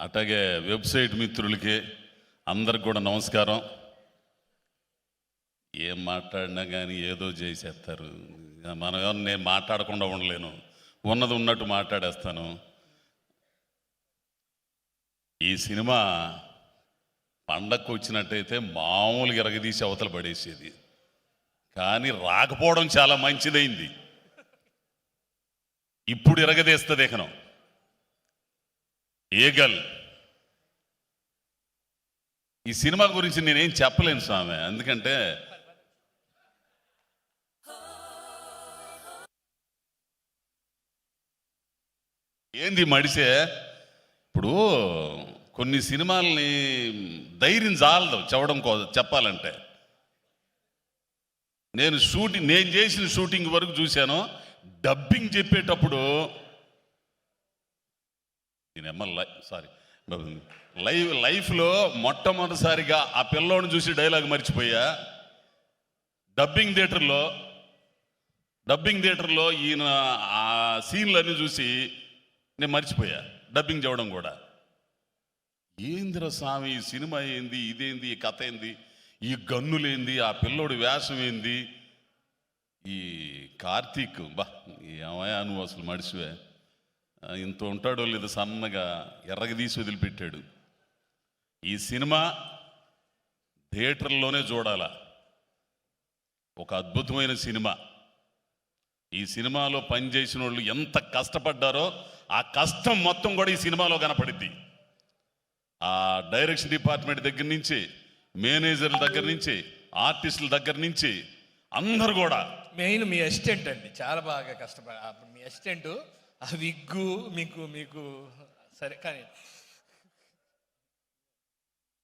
అట్లాగే వెబ్సైట్ మిత్రులకి అందరికి కూడా నమస్కారం. ఏం మాట్లాడినా కానీ ఏదో చేసేస్తారు. నేను మాట్లాడకుండా ఉండలేను, ఉన్నది ఉన్నట్టు మాట్లాడేస్తాను. ఈ సినిమా పండగకు వచ్చినట్టయితే మామూలుగా ఎరగదీసి అవతల పడేసేది, కానీ రాకపోవడం చాలా మంచిదైంది. ఇప్పుడు ఎరగదీస్తుంది ఎకనం ఏగల్. ఈ సినిమా గురించి నేనేం చెప్పలేను స్వామి, ఎందుకంటే ఏంది మడిసే. ఇప్పుడు కొన్ని సినిమాల్ని ధైర్యం చాలదు చెప్పాలంటే. నేను చేసిన షూటింగ్ వరకు చూశాను. డబ్బింగ్ చెప్పేటప్పుడు లైఫ్లో మొట్టమొదటిసారిగా ఆ పిల్లోని చూసి డైలాగ్ మర్చిపోయా. డబ్బింగ్ థియేటర్లో ఈయన ఆ సీన్లన్నీ చూసి నేను మర్చిపోయా, డబ్బింగ్ చెప్పడం కూడా. ఏందిర స్వామి ఈ సినిమా ఏంది, ఇదేంది, ఈ కథ ఏంది, ఈ గన్నులేంది, ఆ పిల్లోడి వేషం ఏంది, ఈ కార్తీక్ ఏమయ్యా నువ్వు అసలు మడిసివే, ఇంత ఉంటాడో లేదు, సన్నగా ఎర్రగదీసి వదిలిపెట్టాడు. ఈ సినిమా థియేటర్లోనే చూడాల, ఒక అద్భుతమైన సినిమా. ఈ సినిమాలో పనిచేసిన వాళ్ళు ఎంత కష్టపడ్డారో ఆ కష్టం మొత్తం కూడా ఈ సినిమాలో కనపడిద్ది. ఆ డైరెక్షన్ డిపార్ట్మెంట్ దగ్గర నుంచి, మేనేజర్ల దగ్గర నుంచి, ఆర్టిస్టుల దగ్గర నుంచి అందరు కూడా. మెయిన్ మీ అసిస్టెంట్ అండి, చాలా బాగా కష్టపడి మీ అసిస్టెంట్ ఆ విగ్గు మీకు సరే, కానీ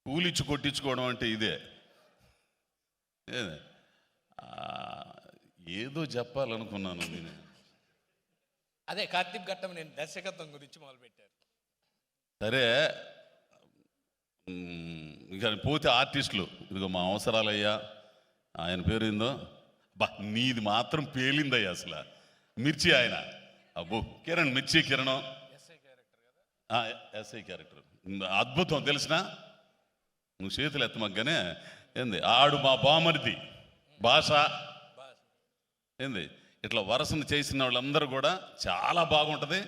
కూలిచ్చి కొట్టించుకోవడం అంటే ఇదే. ఏదో చెప్పాలనుకున్నాను నేను. అదే కార్తీక్ ఘట్టం నేను దర్శకత్వం గురించి మొదలుపెట్టారు. సరే, ఇక పోతే ఆర్టిస్టులు, ఇదిగో మా అవసరాలయ్యా, ఆయన పేరు ఏందో, నీది మాత్రం పేలిందయ్యా అసలు. మిర్చి ఆయన, అబ్బో కిరణ్, మిర్చి కిరణ్ ఎస్ఐ క్యారెక్టర్ అద్భుతం. తెలిసిన నువ్వు చేతులు ఎత్తమగ్గానే ఏంది, ఆడు మా బామరిది భాష ఏంది, ఇట్లా వరసను చేసిన వాళ్ళందరూ కూడా చాలా బాగుంటుంది.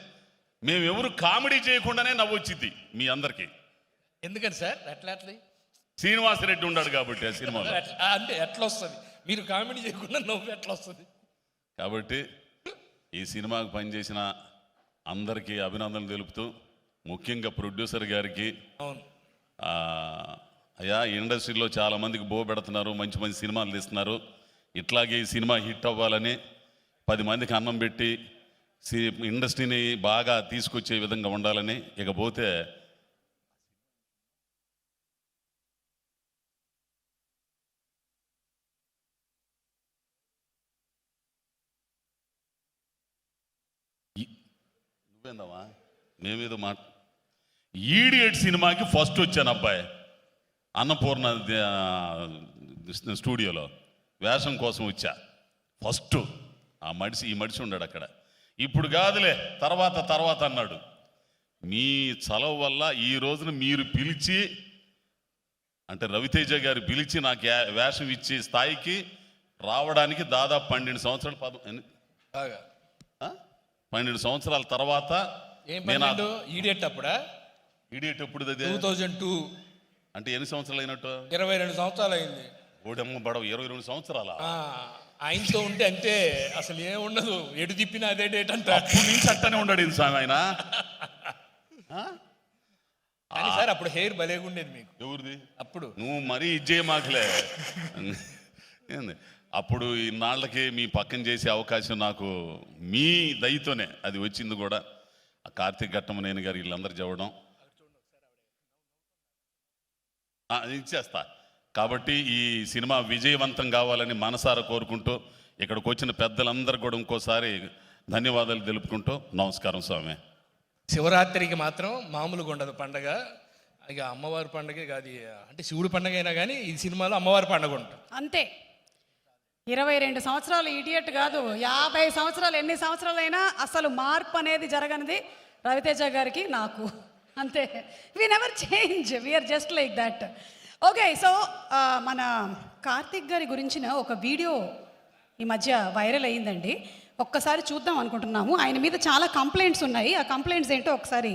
మేమెవరు కామెడీ చేయకుండానే నవ్వొచ్చింది మీ అందరికీ. ఎందుకని సార్ అట్లా శ్రీనివాసరెడ్డి ఉన్నాడు కాబట్టి ఆ సినిమాలో. అంటే ఎట్లా వస్తుంది, మీరు కామెడీ చేయకుండా నవ్వు ఎట్లా వస్తుంది? కాబట్టి ఈ సినిమాకు పనిచేసిన అందరికీ అభినందనలు తెలుపుతూ, ముఖ్యంగా ప్రొడ్యూసర్ గారికి, అయ్యా ఇండస్ట్రీలో చాలా మందికి పెడుతున్నారు, మంచి మంచి సినిమాలు తీస్తున్నారు, ఇట్లాగే ఈ సినిమా హిట్ అవ్వాలని 10 మందికి అన్నం పెట్టి ఇండస్ట్రీని బాగా తీసుకొచ్చే విధంగా ఉండాలని. ఇకపోతే నువ్వేందమ్మా మేమేదో ఈడియట్ సినిమాకి ఫస్ట్ వచ్చాను అబ్బాయి, అన్నపూర్ణ స్టూడియోలో వేషం కోసం వచ్చా ఫస్ట్. ఈ మడిసి ఉన్నాడు అక్కడ. ఇప్పుడు కాదులే, తర్వాత అన్నాడు. మీ చలవ వల్ల ఈ రోజున మీరు పిలిచి, అంటే రవితేజ గారు పిలిచి నాకు వేషం ఇచ్చే స్థాయికి రావడానికి దాదాపు 12 సంవత్సరాలు 12 సంవత్సరాల తర్వాత. ఈడియట్ అప్పుడా? ఈడియట్ ఎప్పుడు? 2002 అంటే ఎన్ని సంవత్సరాలు అయినట్టు? 22 సంవత్సరాలు అయింది. ఓడమ్మ బడవ 22 సంవత్సరాల ఆయనతో ఉంటే అంతే, అసలు ఏం ఉండదు, ఎటు తిప్పినా అదే డేట్ అంటే. అప్పుడు నుంచి అట్టనే ఉన్నాడు స్వామి ఆయన. సార్ అప్పుడు హెయిర్ భలేగుండేది మీకు. ఎవరిది? అప్పుడు నువ్వు మరీ ఇజ్జే మాకులే. ఏంది అప్పుడు ఇన్నాళ్ళకి మీ పక్కన చేసే అవకాశం నాకు మీ దయతోనే అది వచ్చింది కూడా. ఆ కార్తీక్ ఘట్టం నేను గారు వీళ్ళందరూ చెప్పడం ఇచ్చేస్తా. కాబట్టి ఈ సినిమా విజయవంతం కావాలని మనసారా కోరుకుంటూ, ఇక్కడికి వచ్చిన పెద్దలందరూ కూడా ఇంకోసారి ధన్యవాదాలు తెలుపుకుంటూ నమస్కారం స్వామి. శివరాత్రికి మాత్రం మామూలుగా ఉండదు పండగ, ఇక అమ్మవారి పండగే కాదు, అంటే శివుడు పండగ అయినా కానీ ఈ సినిమాలో అమ్మవారి పండగ ఉంటుంది అంతే. 22 సంవత్సరాలు ఇడియట్ కాదు, 50 సంవత్సరాలు, ఎన్ని సంవత్సరాలైనా అసలు మార్పు అనేది జరగనిది రవితేజ గారికి నాకు. అంతే, we never change, we are just like that. Okay, so మన కార్తిక్ గారి గురించిన ఒక వీడియో ఈ మధ్య వైరల్ అయ్యిందండి. ఒక్కసారి చూద్దాం అనుకుంటున్నాము. ఆయన మీద చాలా కంప్లైంట్స్ ఉన్నాయి. ఆ కంప్లైంట్స్ ఏంటో ఒకసారి